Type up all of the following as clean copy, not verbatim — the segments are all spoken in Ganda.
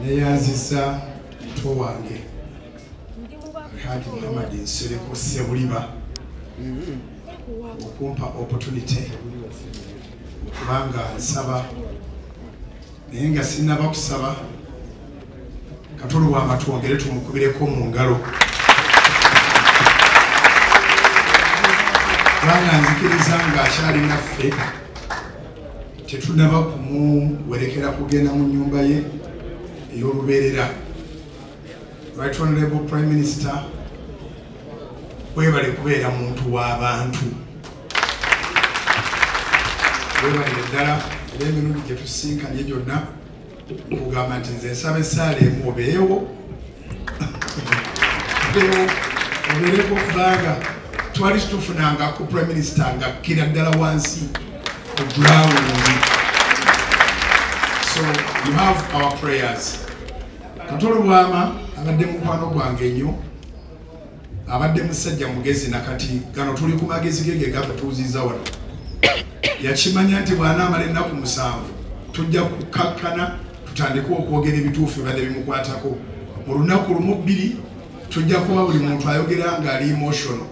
neyanziza mutwe wange Alhaji Muhammad Nsereko Sebuliba okumpa opportunity okubanga nsaba naye nga sinnaba kusaba Kato Lubwama twongere tumukubireko mu ngalo kubanga nzikiriza ng'akyali naffe tetunaba kumuwerekera kugenda mu nnyumba ye ey'olubeerera. Right Honorable Prime Minister, webale kubeera muntu w'abantu, webalire ddala era emirundi gye tusinkanye gyonna nkugamba nti nze nsaba essaala emu obeewo obeereko kubanga twali tufunanga ku Prime Minister nga kkira ddala wansi ku ground. So you have our prayers. Kato Lubwama abadde mukwano gwange nnyo, abadde musajja mugezi nakati gano tuli ku magezi gege gatuuziza wano. Yakimanya nti bw'anaamala ennaku 7 tujja kukakkana tutandike okwogera ebituufu ebadde bimukwatako. Mu lunaku lumu 2 tujja kuba buli muntu ayogera ng'ali emotional.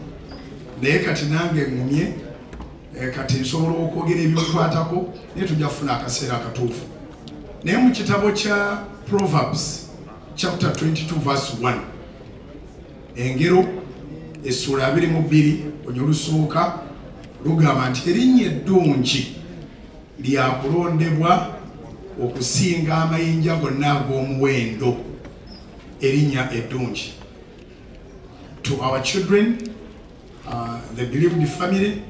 Naye kati nange ngumye kati nsobola okwogera ebimukwatako naye tujja kufuna akaseera akatuufu. Naye mu kitabo kya Proverbs chapter 22 verse 1 engero essula 22 olusoka lugamba nti erinnya eddungi lyakulondebwa okusinga amayinja gonna ag'omuwendo. Erinnya eddungi. To our children, the bereaved family,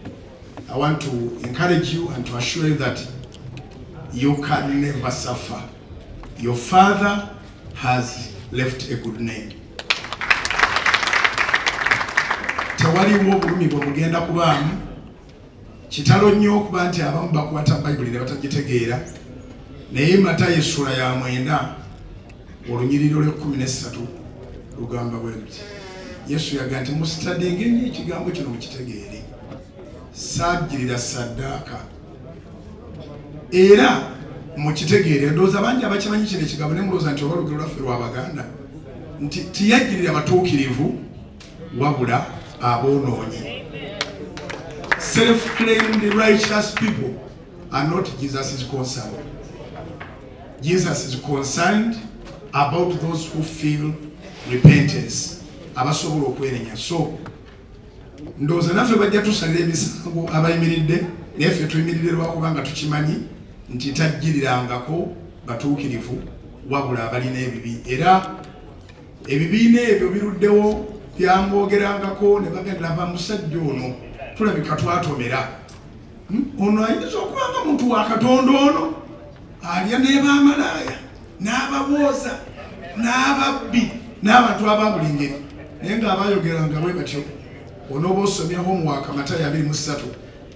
I want to encourage you and to assure you that you can never suffer. Your father has left a good name. Tewaliwo obulumi bwe mugenda kubaamu. Kitalo nnyo okuba nti abamu bakwata Bayibuli ne batagitegeera. Naye Matayo essula ya 9 olunyiriro lw'13 lugamba bwe luti. Yesu yagamba nti musitadinge nnyo ekigambo kino mukitegeere. Saagirira saddaaka. Era mukitegeere ndowooza bangi abakimanyi kino ekigambo ne mulowooza nti oba lugero lwaffe lw'Abaganda nti tiyajjirira batuukirivu wabula aboonoonyi. Self-claimed righteous people are not Jesus' concern. Jesus is concerned about those who feel repentance, abasobola okwenenya. So ndowooza naffe bajja tusalira emisango abayimiridde naye ffe tuyimirire lwakubanga tukimanyi nti tajjirirangako batuukirivu wabula abalina ebibi. Era ebibiina ebyo biruddewo byamwogerangako ne bagenda bamusajja ono tulabika twatomera. Ono ayinza okuba nga muntu wa Katonda ono alya n'ebamalaaya n'ababooza n'ababbi n'abantu ababuli ngeri naye ng'abayogeranga bwe batyo onooba osomyaho omwaka Matayo 23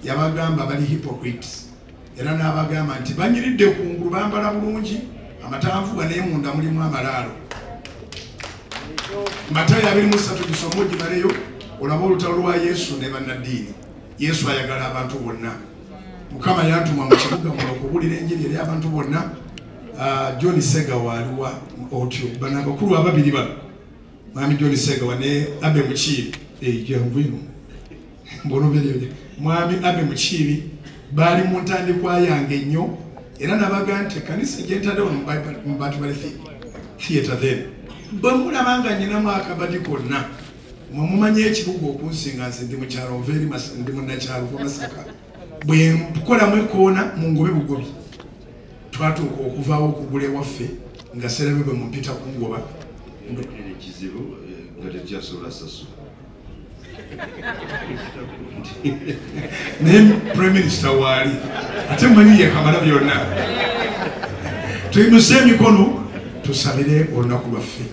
yabagamba bali hypocrites era n'abagamba nti banyiridde kungulu bambala bulungi amatanvuga naye munda mulimu amalaalo. Matayo 23 gisoma ogibaleyo olaba olutalo lwa Yesu ne bannaddiini. Yesu ayagala abantu bonna. Mukama yantuma mu kibuga muno okubuulira enjiri eri abantu bonna. John Sega waliwa otyo bana bakulu ababiri bano mwami John Sega ne Abe Mukiibi janguino mbono bere mwami Abe Mukiibi bali mu ntandikwa yange nnyo era nabagante kanisa gyentadde mu bantu bali theater then bamulabanga nyina mwaka badi konna mumanye ekibuga okunsinga nze ndi mu kyalo very ndi mu nakyalo kwa Masaka bwe mpukola mwekoona mu ngobe bugobi twatuuka okuvaawo okugula ewaffe nga serebe bwe mumpita ku ngoba ekizibu nga tekyasobola sasula naye Prime Minister waali ate mmanyi yakamala byonna. Tuyimuse emikono tusabire olunaku lwaffe.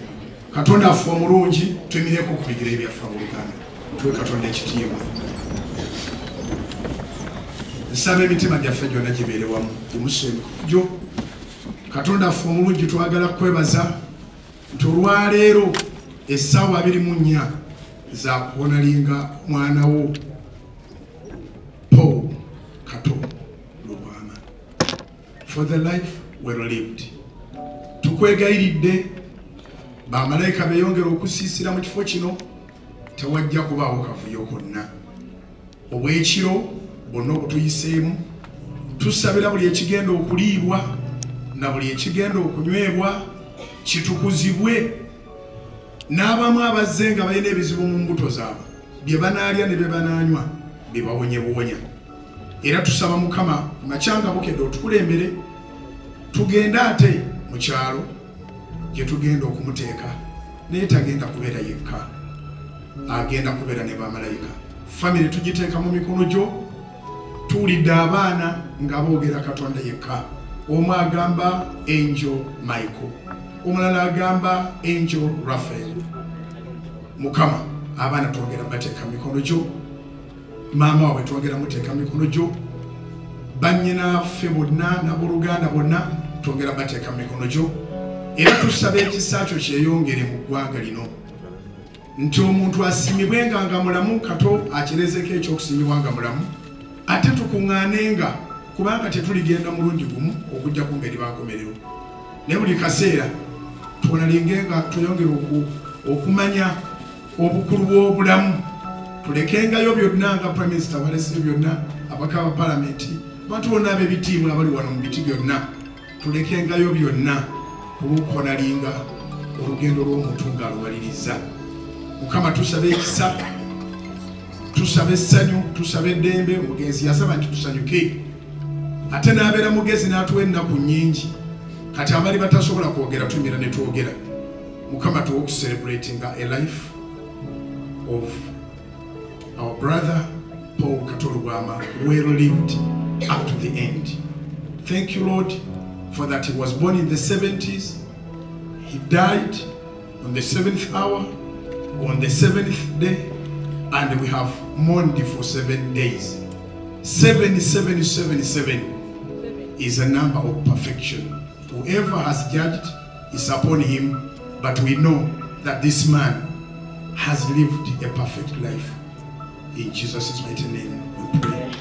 Katonda affe omulungi tuyimireko ku bigere byaffe abooluganda tuwe Katonda ekitiibwa. Nsaba emitima gyaffe gyonna gibeere wamu tuyimuse emikono. Katonda affe omulungi twagala kwebaza nti olwaleero essaawa 24 za kubonalinga mwana wo Paul Kato Lubwama for the life well lived. tukwegayiridde bamalayika beyongera okusiisira mu kifo kino tewajja kubaawo kavuyo konna. Obwekiro bonna obutuyiseemu tusabira buli ekigenda okuliibwa na buli ekigenda okunywebwa kitukuzibwe, n'abamu abazze nga balina ebizibu mu mbuto zaabwe bye banaalya ne bye banaanywa bibawonye buwonya. Era tusaba Mukama makyanga bukedde otukulembere tugende ate mu kyalo gye tugenda okumuteeka, naye tagenda kubeera yekka, agenda kubeera ne bamalayika. Famire tugiteeka mu mikono gyo. Tuwulidde abaana nga boogera Katonda yekka. Omu agamba Angel Michael, omulala agamba Angel Raphael. Mukama abaana twogera bateeka mikono gyo, maama waabwe twogera muteeka mikono gyo, bannyinaffe bonna n'abooluganda bonna twogera bateeka mikono gyo. Era tusaba ekisa kyo kyeyongere mu ggwanga lino, nti omuntu asimibwenga nga mulamu, Kato akerezeko ekyokusimibwa nga mulamu, ate tukuŋŋaanenga kubanga tetuligenda mulundi gumu okujja ku ngeri bakomerero. Ne buli kaseera tunalingenga tuyongere okumanya obukulu bw'obulamu, tulekengayo byonna nga Prime Minister balese byonna, abaka ba Parliament, abantu bonna ab'ebitiibwa abali wano mu biti byonna, tulekengayo byonna olw'okukonalinga olugendo lw'omuntu ng'aluwaliriza. Mukama tusabe ekisa, tusabe essanyu, tusabe eddembe. Omugenzi yasaba nti tusanyuke, ate n'abeera mugezi n'atuwa ennaku nnyingi, kati abali batasobola kwogera tuyimira ne twogera. Mukama tuwa okucelebratinga a life of our brother Paul Kato Lubwama, well lived up to the end. Thank you, Lord, for that he was born in the 70s, he died on the 7th hour, on the 7th day, and we have mourned for 7 days. 777 is a number of perfection. Whoever has judged is upon him, but we know that this man has lived a perfect life. In Jesus' mighty name we pray.